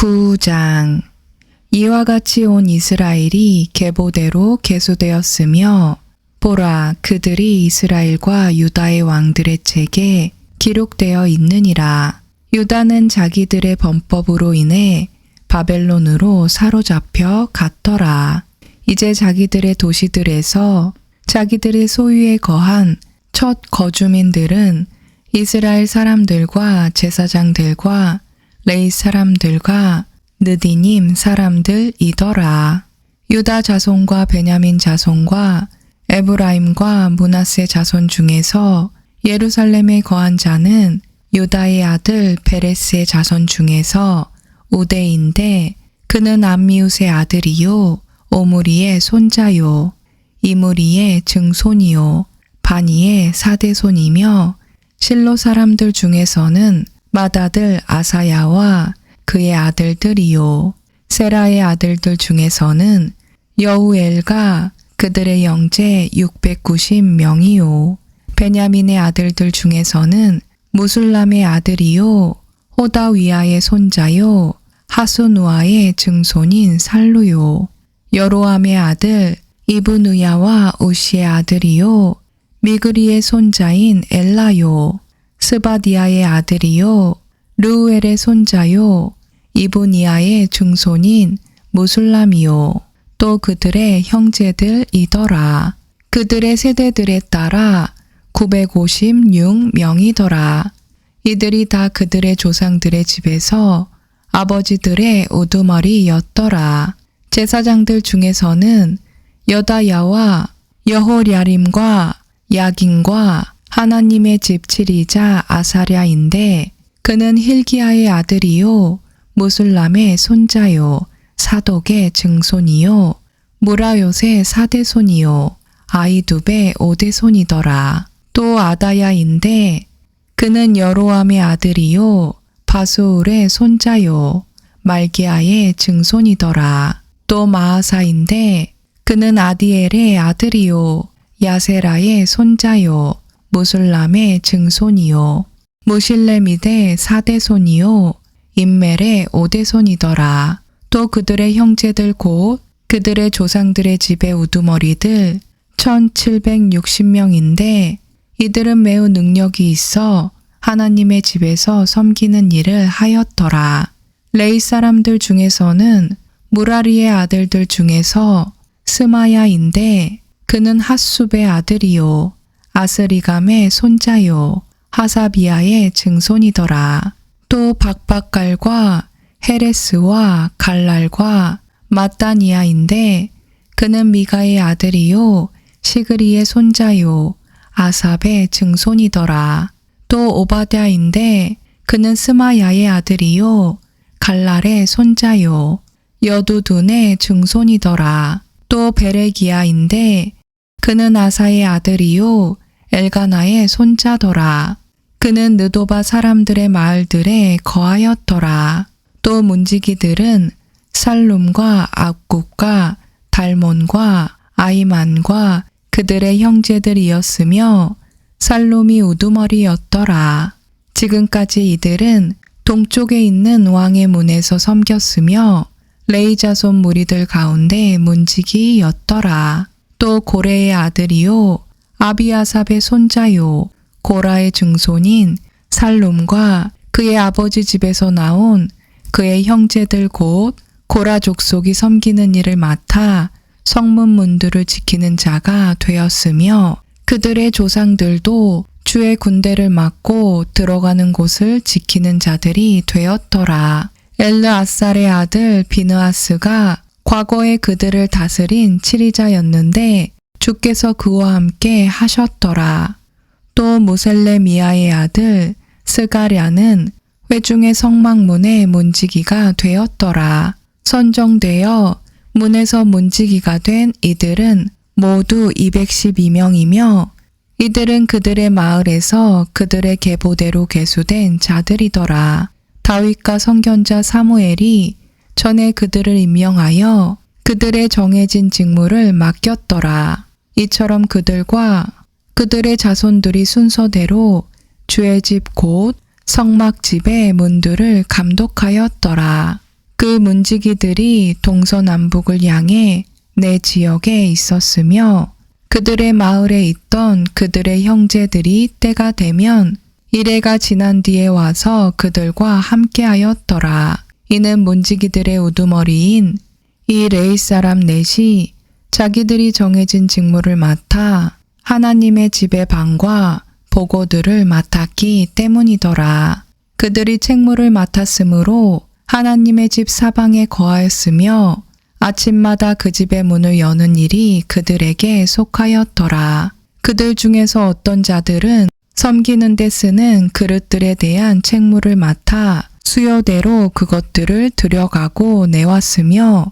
9장. 이와 같이 온 이스라엘이 계보대로 계수되었으며 보라, 그들이 이스라엘과 유다의 왕들의 책에 기록되어 있느니라. 유다는 자기들의 범법으로 인해 바벨론으로 사로잡혀 갔더라. 이제 자기들의 도시들에서 자기들의 소유에 거한 첫 거주민들은 이스라엘 사람들과 제사장들과 레위 사람들과 느디님 사람들이더라. 유다 자손과 베냐민 자손과 에브라임과 므낫세 자손 중에서 예루살렘에 거한 자는 유다의 아들 베레스의 자손 중에서 우대인데 그는 암미웃의 아들이요 오므리의 손자요 이므리의 증손이요 바니의 사대손이며 실로 사람들 중에서는 맏아들 아사야와 그의 아들들이요 세라의 아들들 중에서는 여우엘과 그들의 형제 690명이요 베냐민의 아들들 중에서는 무술람의 아들이요 호다위아의 손자요 하수누아의 증손인 살루요 여로함의 아들 이브누야와 우시의 아들이요 미그리의 손자인 엘라요 스바디아의 아들이요 르우엘의 손자요 이브니아의 증손인 무술람이요 또 그들의 형제들이더라. 그들의 세대들에 따라 956명이더라. 이들이 다 그들의 조상들의 집에서 아버지들의 우두머리였더라. 제사장들 중에서는 여다야와 여호랴림과 야긴과 하나님의 집 7이자 아사랴인데 그는 힐기야의 아들이요 무술람의 손자요 사독의 증손이요 무라요의 사대손이요 아이두베 오대손이더라. 또 아다야인데 그는 여로함의 아들이요 바수울의 손자요 말기야의 증손이더라. 또 마아사인데 그는 아디엘의 아들이요 야세라의 손자요 무술람의 증손이요 무실레미대 사대손이요 임멜의 오대손이더라. 또 그들의 형제들 곧 그들의 조상들의 집의 우두머리들 1760명인데 이들은 매우 능력이 있어 하나님의 집에서 섬기는 일을 하였더라. 레위 사람들 중에서는 무라리의 아들들 중에서 스마야인데 그는 핫숲의 아들이요 아스리감의 손자요 하사비아의 증손이더라. 또 박박갈과 헤레스와 갈랄과 마따니아인데 그는 미가의 아들이요 시그리의 손자요 아삽의 증손이더라. 또 오바댜인데 그는 스마야의 아들이요 갈랄의 손자요 여두둔의 증손이더라. 또 베레기야인데 그는 아사의 아들이요 엘가나의 손자더라. 그는 느도바 사람들의 마을들에 거하였더라. 또 문지기들은 살룸과 압굽과 달몬과 아이만과 그들의 형제들이었으며 살룸이 우두머리였더라. 지금까지 이들은 동쪽에 있는 왕의 문에서 섬겼으며 레위 자손 무리들 가운데 문지기였더라. 또 고레의 아들이요 아비아삽의 손자요 고라의 증손인 살룸과 그의 아버지 집에서 나온 그의 형제들 곧 고라 족속이 섬기는 일을 맡아 성문 문들을 지키는 자가 되었으며 그들의 조상들도 주의 군대를 맡고 들어가는 곳을 지키는 자들이 되었더라. 엘르아살의 아들 비느하스가 과거에 그들을 다스린 치리자였는데 주께서 그와 함께 하셨더라. 또 무셀레미아의 아들 스가랴는 회중의 성막문의 문지기가 되었더라. 선정되어 문에서 문지기가 된 이들은 모두 212명이며 이들은 그들의 마을에서 그들의 계보대로 계수된 자들이더라. 다윗과 선견자 사무엘이 전에 그들을 임명하여 그들의 정해진 직무를 맡겼더라. 이처럼 그들과 그들의 자손들이 순서대로 주의 집 곧 성막집의 문들을 감독하였더라. 그 문지기들이 동서남북을 향해 내 지역에 있었으며 그들의 마을에 있던 그들의 형제들이 때가 되면 이레가 지난 뒤에 와서 그들과 함께하였더라. 이는 문지기들의 우두머리인 이 레위 사람 넷이 자기들이 정해진 직무를 맡아 하나님의 집의 방과 보고들을 맡았기 때문이더라. 그들이 책무를 맡았으므로 하나님의 집 사방에 거하였으며 아침마다 그 집의 문을 여는 일이 그들에게 속하였더라. 그들 중에서 어떤 자들은 섬기는 데 쓰는 그릇들에 대한 책무를 맡아 수요대로 그것들을 들여가고 내왔으며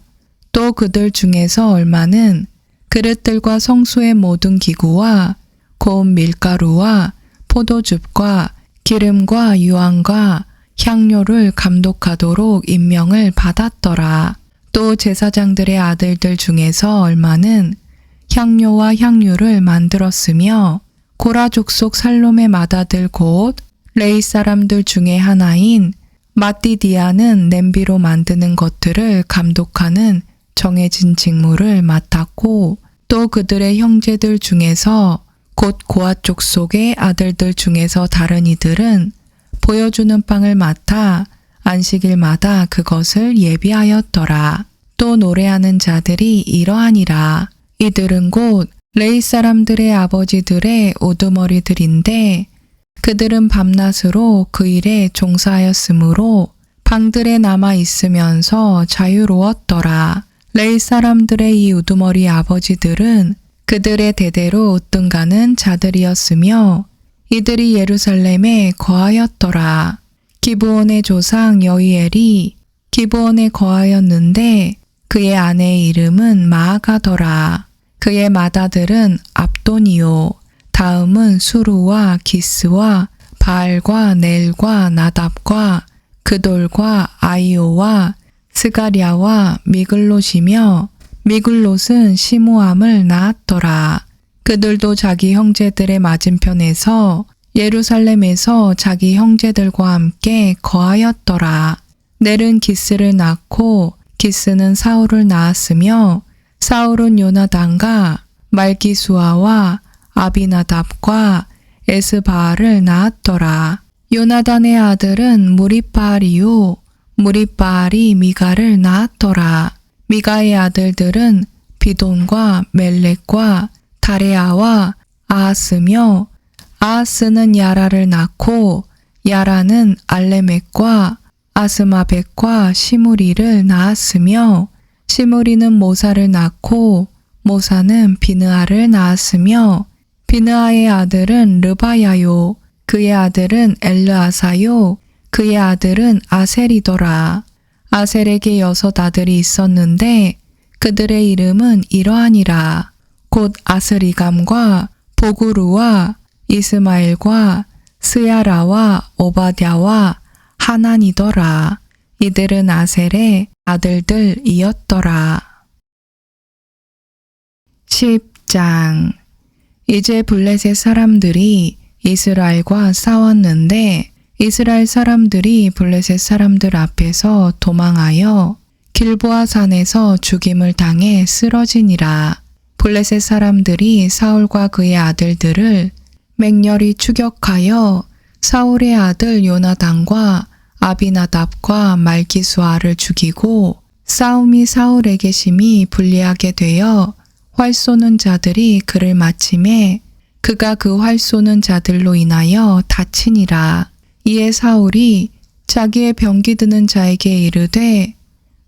또 그들 중에서 얼마는 그릇들과 성소의 모든 기구와 고운 밀가루와 포도즙과 기름과 유황과 향료를 감독하도록 임명을 받았더라. 또 제사장들의 아들들 중에서 얼마는 향료와 향유를 만들었으며 고라 족속 살롬의 맏아들 곧 레위 사람들 중에 하나인 마띠디아는 냄비로 만드는 것들을 감독하는 정해진 직무를 맡았고 또 그들의 형제들 중에서 곧 고앗 족속의 아들들 중에서 다른 이들은 보여주는 빵을 맡아 안식일마다 그것을 예비하였더라. 또 노래하는 자들이 이러하니라. 이들은 곧 레위 사람들의 아버지들의 우두머리들인데 그들은 밤낮으로 그 일에 종사하였으므로 방들에 남아 있으면서 자유로웠더라. 레위 사람들의 이 우두머리 아버지들은 그들의 대대로 으뜸가는 자들이었으며 이들이 예루살렘에 거하였더라. 기브온의 조상 여이엘이 기브온에 거하였는데 그의 아내의 이름은 마아가더라. 그의 맏아들은 압돈이요. 다음은 수루와 기스와 바알과 넬과 나답과 그돌과 아이오와 스가랴와 미글롯이며 미글롯은 시므암을 낳았더라. 그들도 자기 형제들의 맞은편에서 예루살렘에서 자기 형제들과 함께 거하였더라. 넬은 기스를 낳고 기스는 사울을 낳았으며 사울은 요나단과 말기수아와 아비나답과 에스바알을 낳았더라. 요나단의 아들은 무리바알이요 무리바알이 미가를 낳았더라. 미가의 아들들은 비돈과 멜렉과 다레아와 아하스며 아하스는 야라를 낳고 야라는 알레멕과 아스마백과 시무리를 낳았으며 시무리는 모사를 낳고 모사는 비느하를 낳았으며 비느하의 아들은 르바야요 그의 아들은 엘르아사요 그의 아들은 아셀이더라. 아셀에게 6 아들이 있었는데 그들의 이름은 이러하니라. 곧 아스리감과 보구루와 이스마엘과 스야라와 오바댜와 하난이더라. 이들은 아셀의 아들들이었더라. 10장. 이제 블레셋 사람들이 이스라엘과 싸웠는데 이스라엘 사람들이 블레셋 사람들 앞에서 도망하여 길보아 산에서 죽임을 당해 쓰러지니라. 블레셋 사람들이 사울과 그의 아들들을 맹렬히 추격하여 사울의 아들 요나단과 아비나답과 말기수아를 죽이고 싸움이 사울에게 심히 불리하게 되어 활 쏘는 자들이 그를 맞침에 그가 그 활 쏘는 자들로 인하여 다치니라. 이에 사울이 자기의 병기 드는 자에게 이르되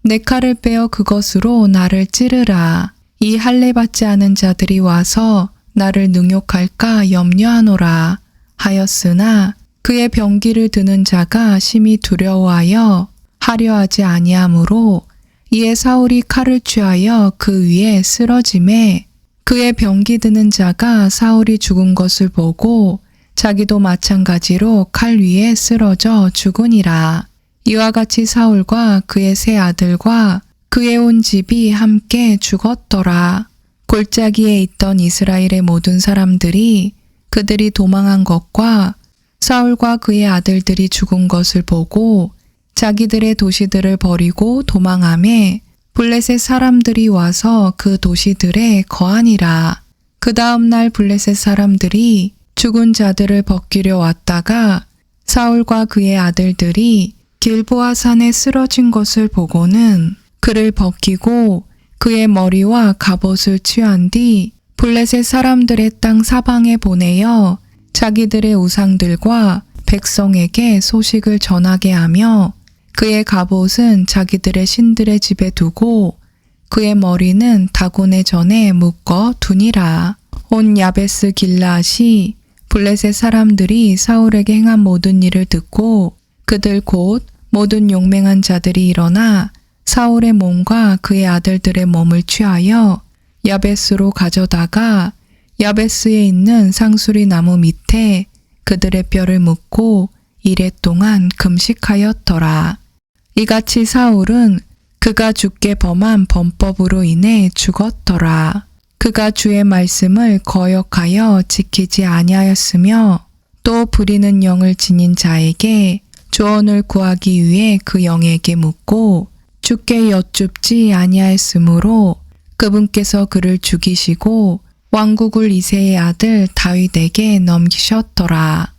내 칼을 빼어 그것으로 나를 찌르라. 이 할례 받지 않은 자들이 와서 나를 능욕할까 염려하노라 하였으나 그의 병기를 드는 자가 심히 두려워하여 하려 하지 아니하므로 이에 사울이 칼을 취하여 그 위에 쓰러짐에 그의 병기 드는 자가 사울이 죽은 것을 보고 자기도 마찬가지로 칼 위에 쓰러져 죽으니라. 이와 같이 사울과 그의 세 아들과 그의 온 집이 함께 죽었더라. 골짜기에 있던 이스라엘의 모든 사람들이 그들이 도망한 것과 사울과 그의 아들들이 죽은 것을 보고 자기들의 도시들을 버리고 도망하매 블레셋 사람들이 와서 그 도시들에 거하니라. 그 다음 날 블레셋 사람들이 죽은 자들을 벗기려 왔다가 사울과 그의 아들들이 길보아 산에 쓰러진 것을 보고는 그를 벗기고 그의 머리와 갑옷을 취한 뒤 블레셋 사람들의 땅 사방에 보내어 자기들의 우상들과 백성에게 소식을 전하게 하며 그의 갑옷은 자기들의 신들의 집에 두고 그의 머리는 다곤의 전에 묶어 두니라. 온 야베스 길라앗이 블레셋 사람들이 사울에게 행한 모든 일을 듣고 그들 곧 모든 용맹한 자들이 일어나 사울의 몸과 그의 아들들의 몸을 취하여 야베스로 가져다가 야베스에 있는 상수리 나무 밑에 그들의 뼈를 묻고 이레 동안 금식하였더라. 이같이 사울은 그가 주께 범한 범법으로 인해 죽었더라. 그가 주의 말씀을 거역하여 지키지 아니하였으며 또 부리는 영을 지닌 자에게 조언을 구하기 위해 그 영에게 묻고 주께 여쭙지 아니하였으므로 그분께서 그를 죽이시고 왕국을 이새의 아들 다윗에게 넘기셨더라.